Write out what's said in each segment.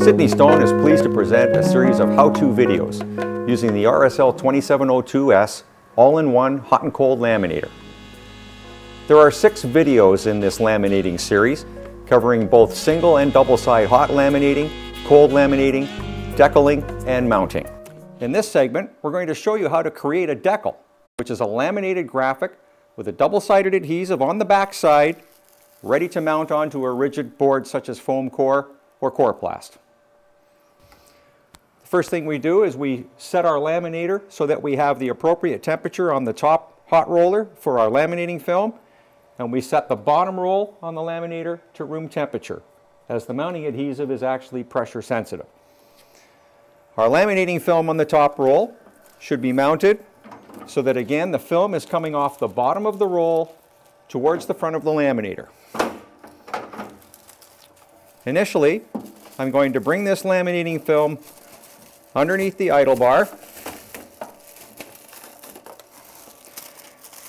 Sydney Stone is pleased to present a series of how-to videos using the RSL 2702S all-in-one hot and cold laminator. There are 6 videos in this laminating series covering both single and double side hot laminating, cold laminating, decaling, and mounting. In this segment, we're going to show you how to create a decal, which is a laminated graphic with a double-sided adhesive on the back side, ready to mount onto a rigid board such as foam core or Coroplast. The first thing we do is we set our laminator so that we have the appropriate temperature on the top hot roller for our laminating film, and we set the bottom roll on the laminator to room temperature, as the mounting adhesive is actually pressure sensitive. Our laminating film on the top roll should be mounted so that, again, the film is coming off the bottom of the roll towards the front of the laminator. Initially, I'm going to bring this laminating film underneath the idle bar,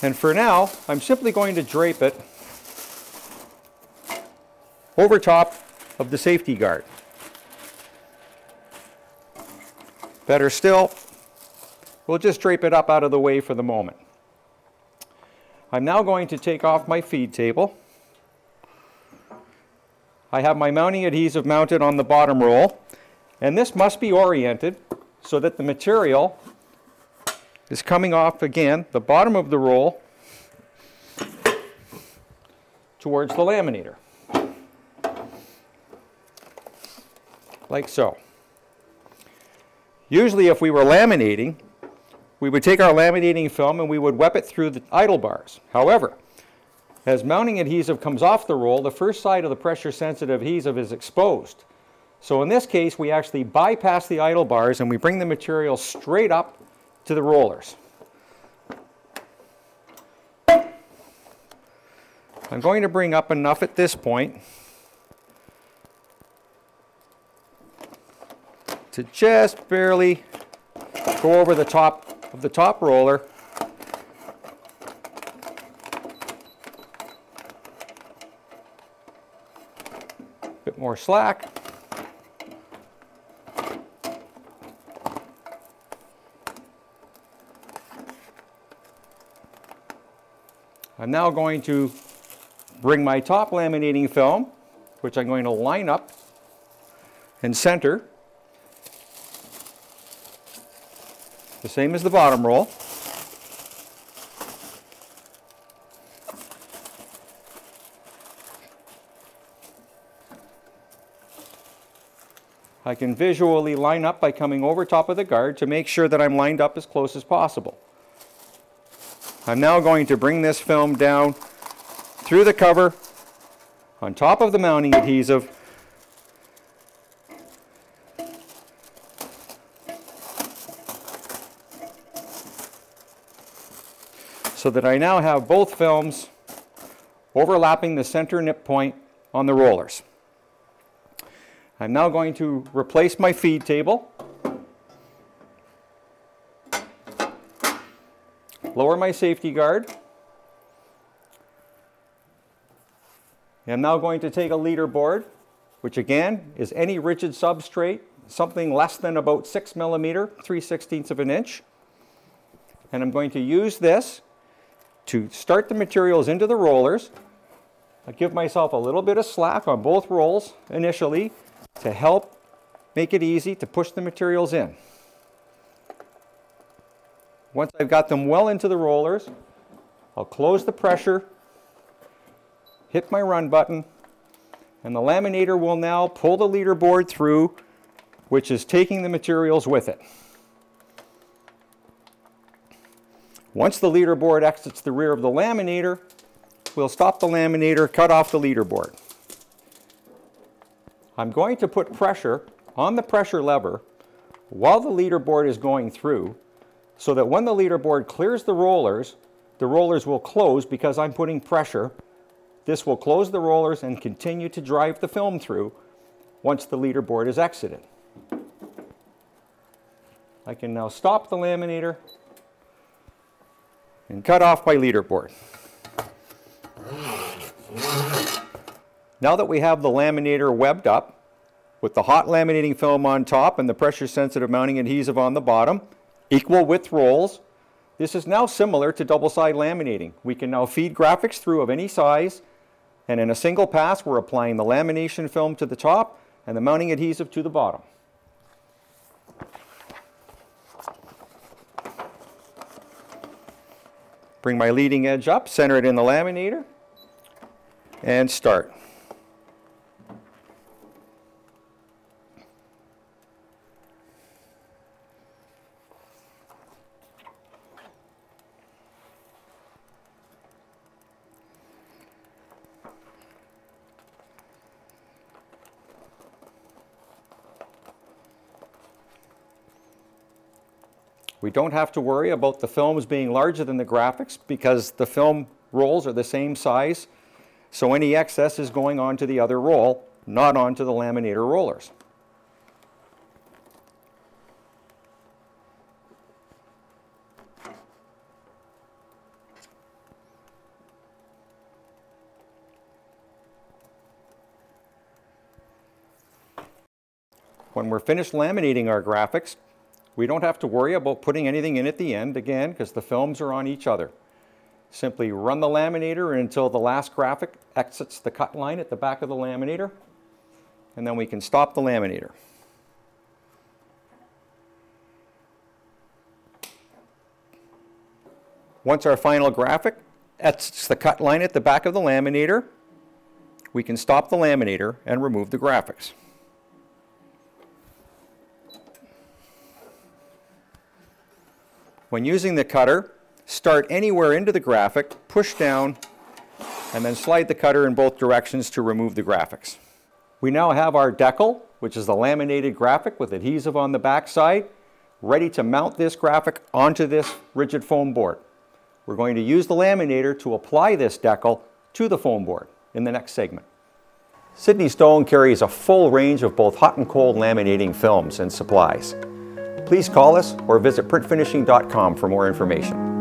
and for now I'm simply going to drape it over top of the safety guard. Better still, we'll just drape it up out of the way for the moment. I'm now going to take off my feed table. I have my mounting adhesive mounted on the bottom roll, and this must be oriented so that the material is coming off, again, the bottom of the roll towards the laminator, like so. Usually if we were laminating, we would take our laminating film and we would wet it through the idle bars. However, as mounting adhesive comes off the roll, the first side of the pressure sensitive adhesive is exposed. So in this case, we actually bypass the idle bars and we bring the material straight up to the rollers. I'm going to bring up enough at this point to just barely go over the top of the top roller. A bit more slack. I'm now going to bring my top laminating film, which I'm going to line up and center, the same as the bottom roll. I can visually line up by coming over top of the guard to make sure that I'm lined up as close as possible. I'm now going to bring this film down through the cover on top of the mounting adhesive so that I now have both films overlapping the center nip point on the rollers. I'm now going to replace my feed table, lower my safety guard. I'm now going to take a leader board, which again is any rigid substrate, something less than about 6 millimeter, 3/16 of an inch. And I'm going to use this to start the materials into the rollers. I give myself a little bit of slack on both rolls initially to help make it easy to push the materials in. Once I've got them well into the rollers, I'll close the pressure, hit my run button, and the laminator will now pull the leader board through, which is taking the materials with it. Once the leader board exits the rear of the laminator, we'll stop the laminator, cut off the leader board. I'm going to put pressure on the pressure lever while the leader board is going through, so that when the leader board clears the rollers will close because I'm putting pressure. This will close the rollers and continue to drive the film through once the leader board is exited. I can now stop the laminator and cut off my leader board. Now that we have the laminator webbed up, with the hot laminating film on top and the pressure-sensitive mounting adhesive on the bottom, equal width rolls, this is now similar to double-side laminating. We can now feed graphics through of any size, and in a single pass we're applying the lamination film to the top and the mounting adhesive to the bottom. Bring my leading edge up, center it in the laminator, and start. We don't have to worry about the films being larger than the graphics because the film rolls are the same size, so any excess is going onto the other roll, not onto the laminator rollers. When we're finished laminating our graphics, we don't have to worry about putting anything in at the end, again, because the films are on each other. Simply run the laminator until the last graphic exits the cut line at the back of the laminator, and then we can stop the laminator. Once our final graphic exits the cut line at the back of the laminator, we can stop the laminator and remove the graphics. When using the cutter, start anywhere into the graphic, push down, and then slide the cutter in both directions to remove the graphics. We now have our Decal, which is the laminated graphic with adhesive on the back side, ready to mount this graphic onto this rigid foam board. We're going to use the laminator to apply this Decal to the foam board in the next segment. Sydney Stone carries a full range of both hot and cold laminating films and supplies. Please call us or visit printfinishing.com for more information.